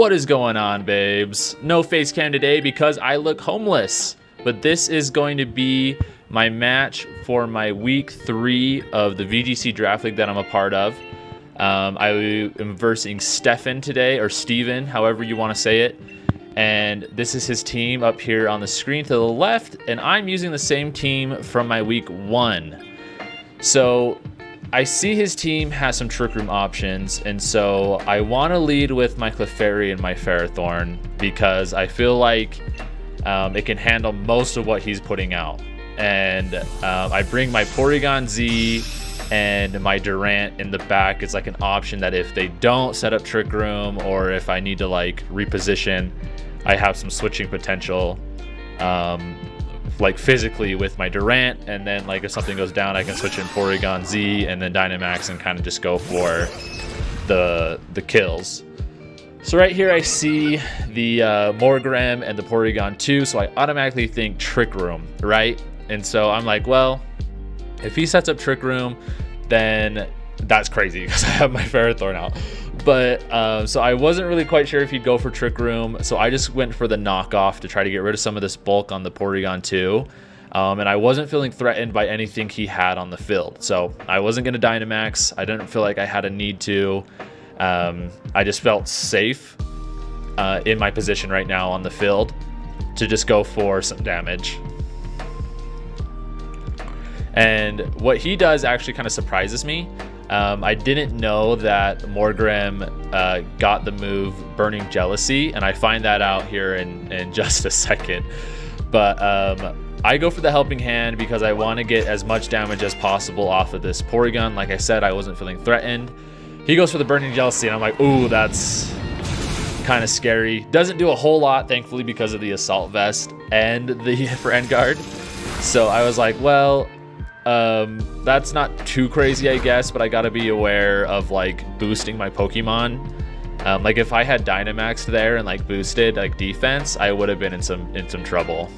What is going on, babes? No face cam today because I look homeless. But this is going to be my match for my week 3 of the VGC draft league that I'm a part of. I am versing Stefan today, or Steven, however you want to say it. And this is his team up here on the screen to the left. And I'm using the same team from my week 1. So I see his team has some Trick Room options, and so I want to lead with my Clefairy and my Ferrothorn because I feel like it can handle most of what he's putting out. And I bring my Porygon Z and my Durant in the back. It's like an option that if they don't set up Trick Room or if I need to like reposition, I have some switching potential. Like physically with my Durant, and then like if something goes down I can switch in Porygon Z and then Dynamax and kind of just go for the kills. So right here I see the Morgrem and the Porygon 2, so I automatically think Trick Room, right? And so I'm like, well, if he sets up Trick Room, then that's crazy because I have my Ferrothorn out. But so I wasn't really quite sure if he'd go for Trick Room, so I just went for the knockoff to try to get rid of some of this bulk on the Porygon 2. And I wasn't feeling threatened by anything he had on the field, so I wasn't going to Dynamax. I didn't feel like I had a need to. I just felt safe in my position right now on the field to just go for some damage. And what he does actually kind of surprises me. I didn't know that Morgrem got the move Burning Jealousy, and I find that out here in just a second. But I go for the Helping Hand because I want to get as much damage as possible off of this Porygon. Like I said, I wasn't feeling threatened. He goes for the Burning Jealousy, and I'm like, ooh, that's kind of scary. Doesn't do a whole lot, thankfully, because of the Assault Vest and the Friend Guard. So I was like, well, that's not too crazy, I guess, but I gotta be aware of like boosting my Pokemon. Like if I had Dynamax there and like boosted like defense, I would have been in some trouble.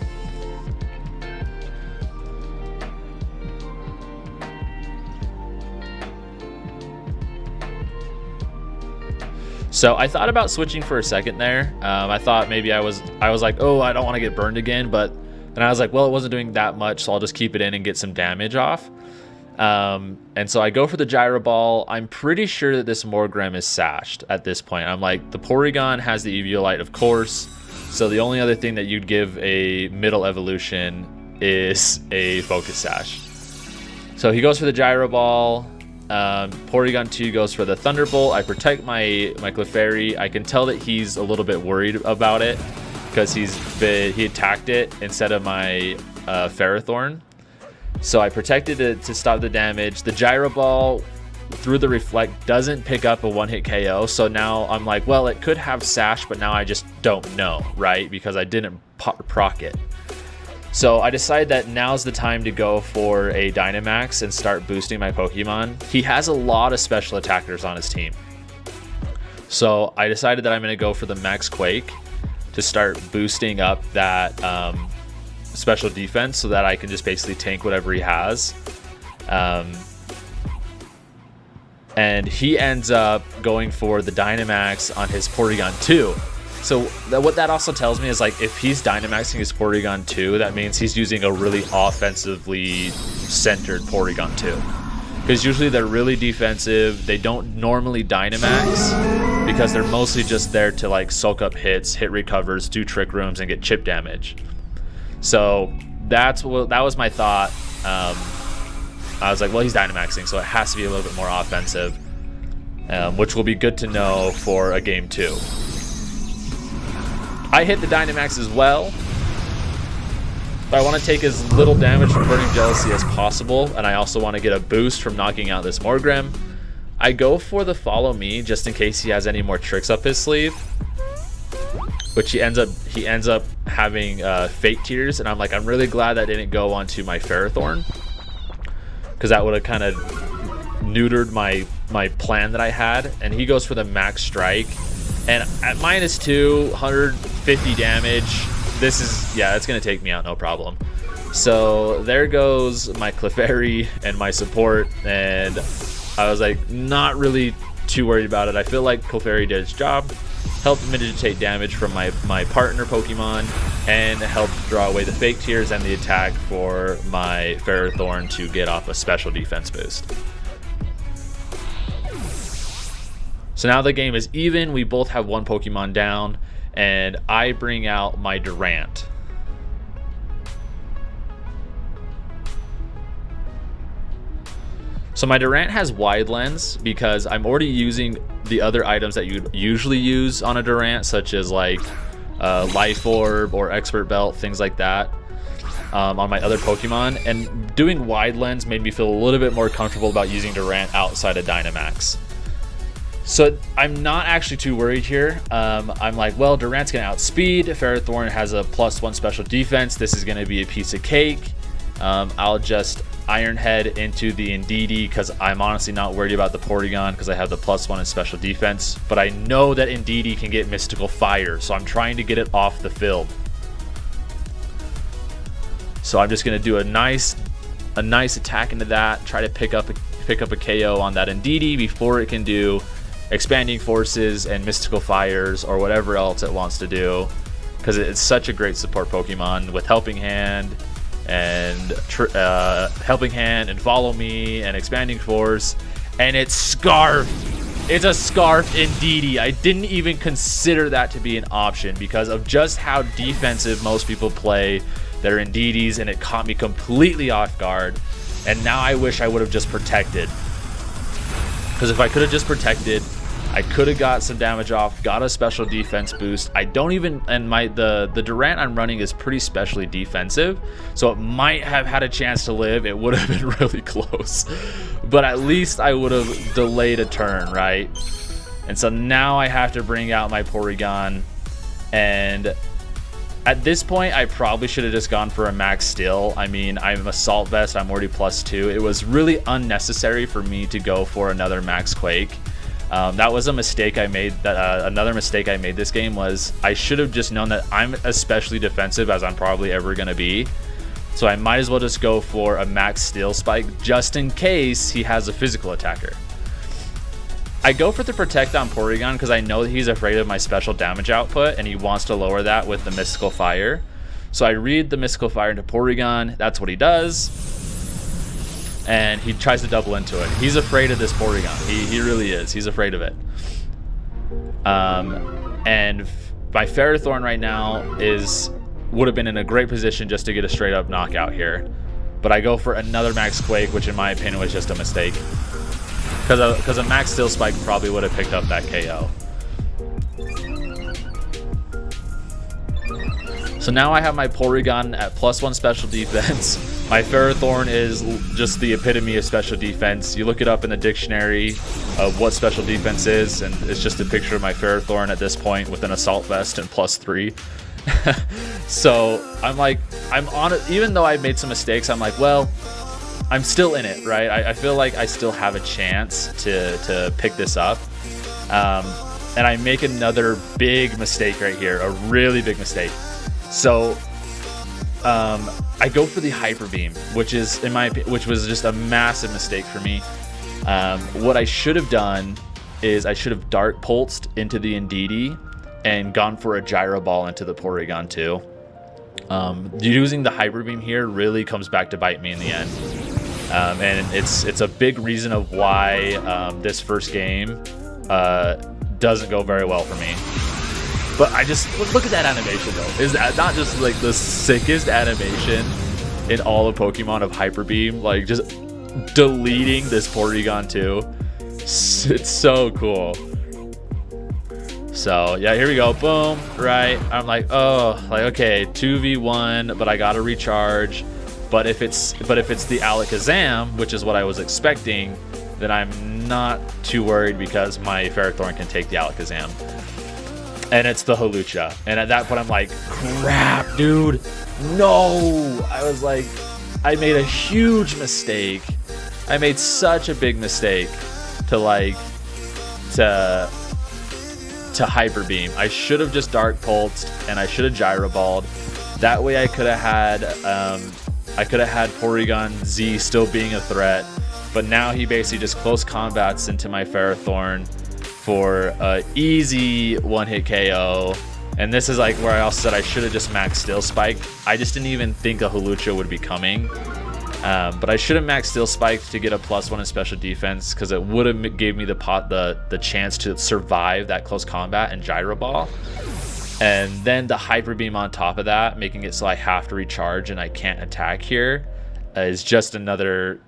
So I thought about switching for a second there. I thought maybe I was like, oh, I don't want to get burned again, but then I was like, well, it wasn't doing that much, so I'll just keep it in and get some damage off. And so I go for the Gyro Ball. I'm pretty sure that this Morgrem is sashed at this point. I'm like, the Porygon has the Eviolite, of course. So the only other thing that you'd give a middle evolution is a Focus Sash. So he goes for the Gyro Ball. Porygon 2 goes for the Thunderbolt. I protect my Clefairy. I can tell that he's a little bit worried about it because he attacked it instead of my Ferrothorn. So I protected it to stop the damage. The Gyro Ball through the Reflect doesn't pick up a one-hit KO. So now I'm like, well, it could have Sash, but now I just don't know, right? Because I didn't proc it. So I decided that now's the time to go for a Dynamax and start boosting my Pokemon. He has a lot of special attackers on his team. So I decided that I'm going to go for the Max Quake to start boosting up that special defense so that I can just basically tank whatever he has. And he ends up going for the Dynamax on his Porygon 2. So what that also tells me is like if he's Dynamaxing his Porygon 2, that means he's using a really offensively centered Porygon 2. Because usually they're really defensive. They don't normally Dynamax because they're mostly just there to like soak up hits, hit recovers, do Trick Rooms, and get chip damage. So that was my thought. I was like, well, he's Dynamaxing, so it has to be a little bit more offensive, which will be good to know for a game 2. I hit the Dynamax as well, but I want to take as little damage from Burning Jealousy as possible, and I also want to get a boost from knocking out this Morgrem. I go for the Follow Me just in case he has any more tricks up his sleeve, which he ends up having Fate Tears, and I'm like, I'm really glad that didn't go onto my Ferrothorn, because that would have kind of neutered my plan that I had. And he goes for the Max Strike, and at -2, 150 damage, this is, yeah, it's gonna take me out no problem. So there goes my Clefairy and my support, and I was like not really too worried about it. I feel like Clefairy did its job. helped mitigate damage from my partner Pokemon, and helped draw away the fake tears and the attack for my Ferrothorn to get off a special defense boost. So now the game is even. We both have one Pokemon down, and I bring out my Durant. So my Durant has wide lens because I'm already using the other items that you'd usually use on a Durant, such as like Life Orb or Expert Belt, things like that, on my other Pokemon. And doing wide lens made me feel a little bit more comfortable about using Durant outside of Dynamax. So I'm not actually too worried here. I'm like, well, Durant's gonna outspeed. Ferrothorn has a +1 special defense. This is gonna be a piece of cake. I'll just Iron Head into the Indeedee because I'm honestly not worried about the Porygon because I have the +1 in special defense. But I know that Indeedee can get Mystical Fire, so I'm trying to get it off the field. So I'm just gonna do a nice attack into that. Try to pick up a KO on that Indeedee before it can do Expanding Forces and Mystical Fires or whatever else it wants to do, because it's such a great support Pokemon with Helping Hand and Follow Me and Expanding Force, and it's Scarf. It's a Scarf Indeedee. I didn't even consider that to be an option because of just how defensive most people play their Indeedees, and it caught me completely off guard. And now I wish I would have just protected, because if I could have just protected, I could have got some damage off, got a special defense boost. I don't even, and the Durant I'm running is pretty specially defensive, so it might have had a chance to live. It would have been really close, but at least I would have delayed a turn, right? And so now I have to bring out my Porygon, and at this point I probably should have just gone for a Max Steel. I mean, I'm Assault Vest, I'm already +2. It was really unnecessary for me to go for another Max Quake. That was a mistake I made. Another mistake I made this game was I should have just known that I'm especially defensive as I'm probably ever going to be. So I might as well just go for a Max Steel Spike just in case he has a physical attacker. I go for the Protect on Porygon because I know that he's afraid of my special damage output and he wants to lower that with the Mystical Fire. So I read the Mystical Fire into Porygon. That's what he does. And he tries to double into it. He's afraid of this Porygon. He really is. He's afraid of it. And my Ferrothorn right now would have been in a great position just to get a straight up knockout here. But I go for another Max Quake, which in my opinion was just a mistake. Because a Max Steel Spike probably would have picked up that KO. So now I have my Porygon at +1 special defense. My Ferrothorn is just the epitome of special defense. You look it up in the dictionary of what special defense is, and it's just a picture of my Ferrothorn at this point with an Assault Vest and +3. So I'm like, I'm on it. Even though I made some mistakes, I'm like, well, I'm still in it, right? I feel like I still have a chance to pick this up. And I make another big mistake right here, a really big mistake. So I go for the Hyper Beam, which was just a massive mistake for me. What I should have done is I should have Dark Pulsed into the Indeedee and gone for a Gyro Ball into the Porygon too. Using the Hyper Beam here really comes back to bite me in the end. And it's a big reason of why this first game doesn't go very well for me. But I just look at that animation though. Is that not just like the sickest animation in all of Pokemon of Hyper Beam? Like just deleting this Porygon too. It's so cool. So yeah, here we go. Boom. Right. I'm like, oh, like okay, 2v1, but I gotta recharge. But if it's the Alakazam, which is what I was expecting, then I'm not too worried because my Ferrothorn can take the Alakazam. And it's the Hawlucha. And at that point, I'm like, crap, dude. No. I was like, I made a huge mistake. I made such a big mistake to Hyper Beam. I should have just Dark Pulsed and I should have Gyro Balled. That way I could have had Porygon Z still being a threat. But now he basically just close combats into my Ferrothorn. for a easy one-hit KO. And this is like where I also said I should have just maxed Steel Spike. I just didn't even think a Hawlucha would be coming. But I should have maxed Steel Spike to get a +1 in special defense, because it would have gave me the chance to survive that close combat and Gyro Ball. And then the Hyper Beam on top of that, making it so I have to recharge and I can't attack here, is just another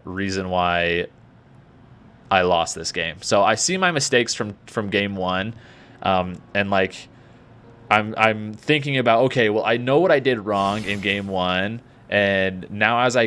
reason why I lost this game. So I see my mistakes from game one, and like I'm thinking about, okay, well, I know what I did wrong in game one, and now as I